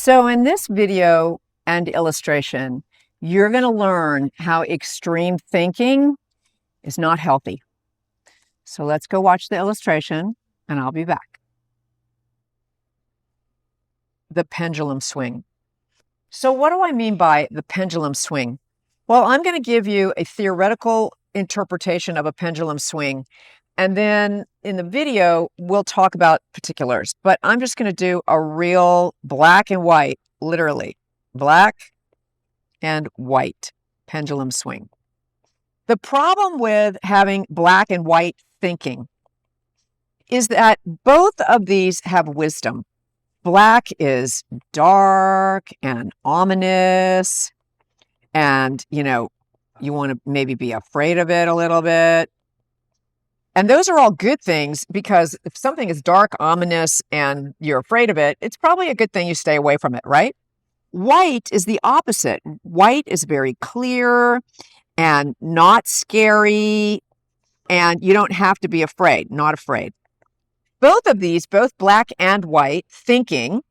So in this video and illustration, you're going to learn how extreme thinking is not healthy. So let's go watch the illustration and I'll be back. The pendulum swing. So what do I mean by the pendulum swing? Well, I'm going to give you a theoretical interpretation of a pendulum swing. And then in the video, we'll talk about particulars. But I'm just going to do a real black and white, literally, black and white pendulum swing. The problem with having black and white thinking is that both of these have wisdom. Black is dark and ominous, and, you want to maybe be afraid of it a little bit. And those are all good things, because if something is dark, ominous, and you're afraid of it, it's probably a good thing you stay away from it, right? White is the opposite. White is very clear and not scary, and you don't have to be afraid, not afraid. Both of these, both black and white thinking,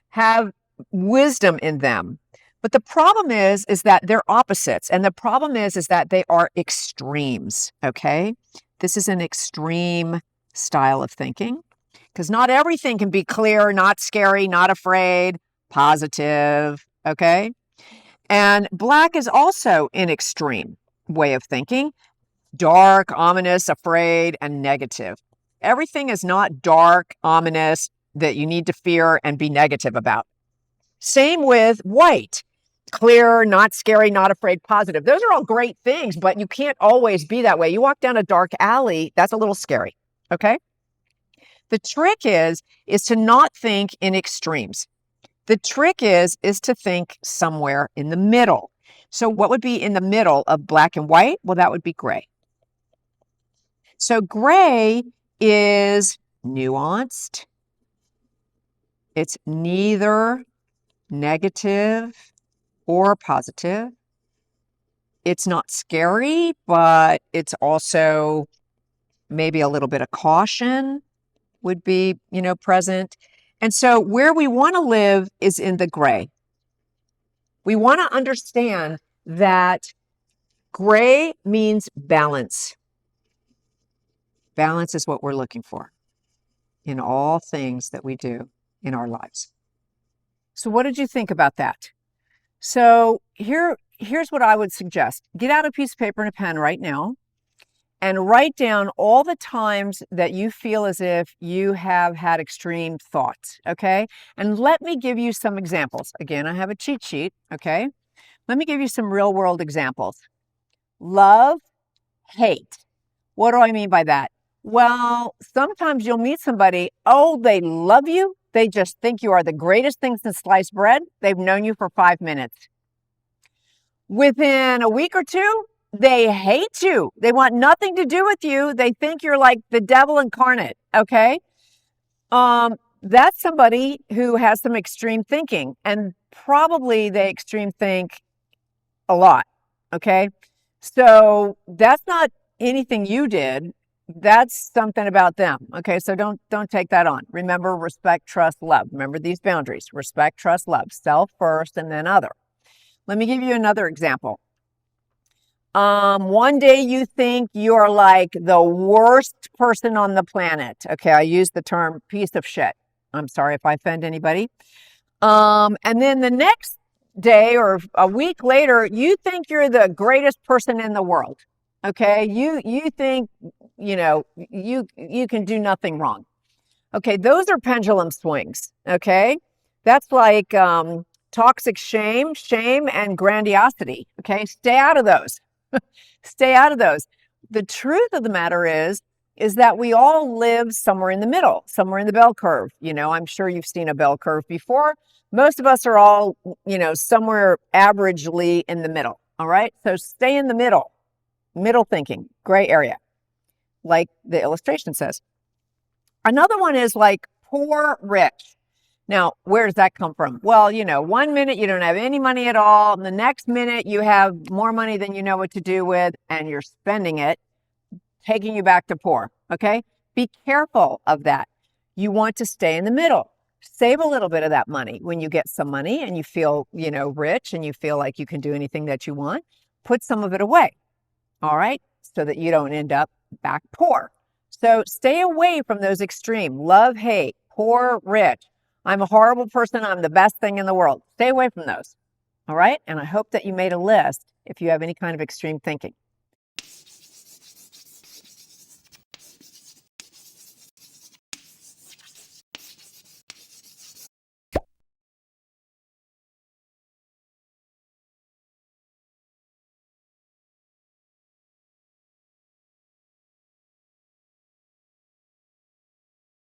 have wisdom in them. But the problem is that they're opposites. And the problem is that they are extremes, okay? This is an extreme style of thinking, because not everything can be clear, not scary, not afraid, positive, okay? And black is also an extreme way of thinking, dark, ominous, afraid, and negative. Everything is not dark, ominous, that you need to fear and be negative about. Same with white. Clear, not scary, not afraid, positive. Those are all great things, but you can't always be that way. You walk down a dark alley, that's a little scary, okay? The trick is to not think in extremes. The trick is to think somewhere in the middle. So what would be in the middle of black and white? Well, that would be gray. So gray is nuanced. It's neither negative or positive. It's not scary, but it's also maybe a little bit of caution would be, present. And so where we want to live is in the gray. We want to understand that gray means balance. Balance is what we're looking for in all things that we do in our lives. So what did you think about that? So here's what I would suggest. Get out a piece of paper and a pen right now and write down all the times that you feel as if you have had extreme thoughts, okay? And let me give you some examples. Again, I have a cheat sheet, okay? Let me give you some real world examples. Love, hate. What do I mean by that? Well, sometimes you'll meet somebody, they love you. They just think you are the greatest thing since sliced bread. They've known you for 5 minutes. Within a week or two, they hate you. They want nothing to do with you. They think you're like the devil incarnate, okay? That's somebody who has some extreme thinking, and probably they extreme think a lot, okay? So that's not anything you did. That's something about them. Okay, so don't take that on. Remember, respect, trust, love. Remember these boundaries. Respect, trust, love. Self first and then other. Let me give you another example. One day you think you're like the worst person on the planet. Okay, I use the term piece of shit. I'm sorry if I offend anybody. And then the next day or a week later, you think you're the greatest person in the world. Okay, you think, you can do nothing wrong. Okay, those are pendulum swings, okay? That's like toxic shame and grandiosity, okay? Stay out of those. Stay out of those. The truth of the matter is that we all live somewhere in the middle, somewhere in the bell curve. I'm sure you've seen a bell curve before. Most of us are all, somewhere averagely in the middle, all right? So stay in the middle. Middle thinking, gray area, like the illustration says. Another one is like poor, rich. Now, where does that come from? Well, 1 minute you don't have any money at all, and the next minute you have more money than you know what to do with, and you're spending it, taking you back to poor, okay? Be careful of that. You want to stay in the middle. Save a little bit of that money. When you get some money and you feel, rich and you feel like you can do anything that you want, put some of it away. All right. So that you don't end up back poor. So stay away from those extreme love, hate, poor, rich. I'm a horrible person. I'm the best thing in the world. Stay away from those. All right. And I hope that you made a list if you have any kind of extreme thinking.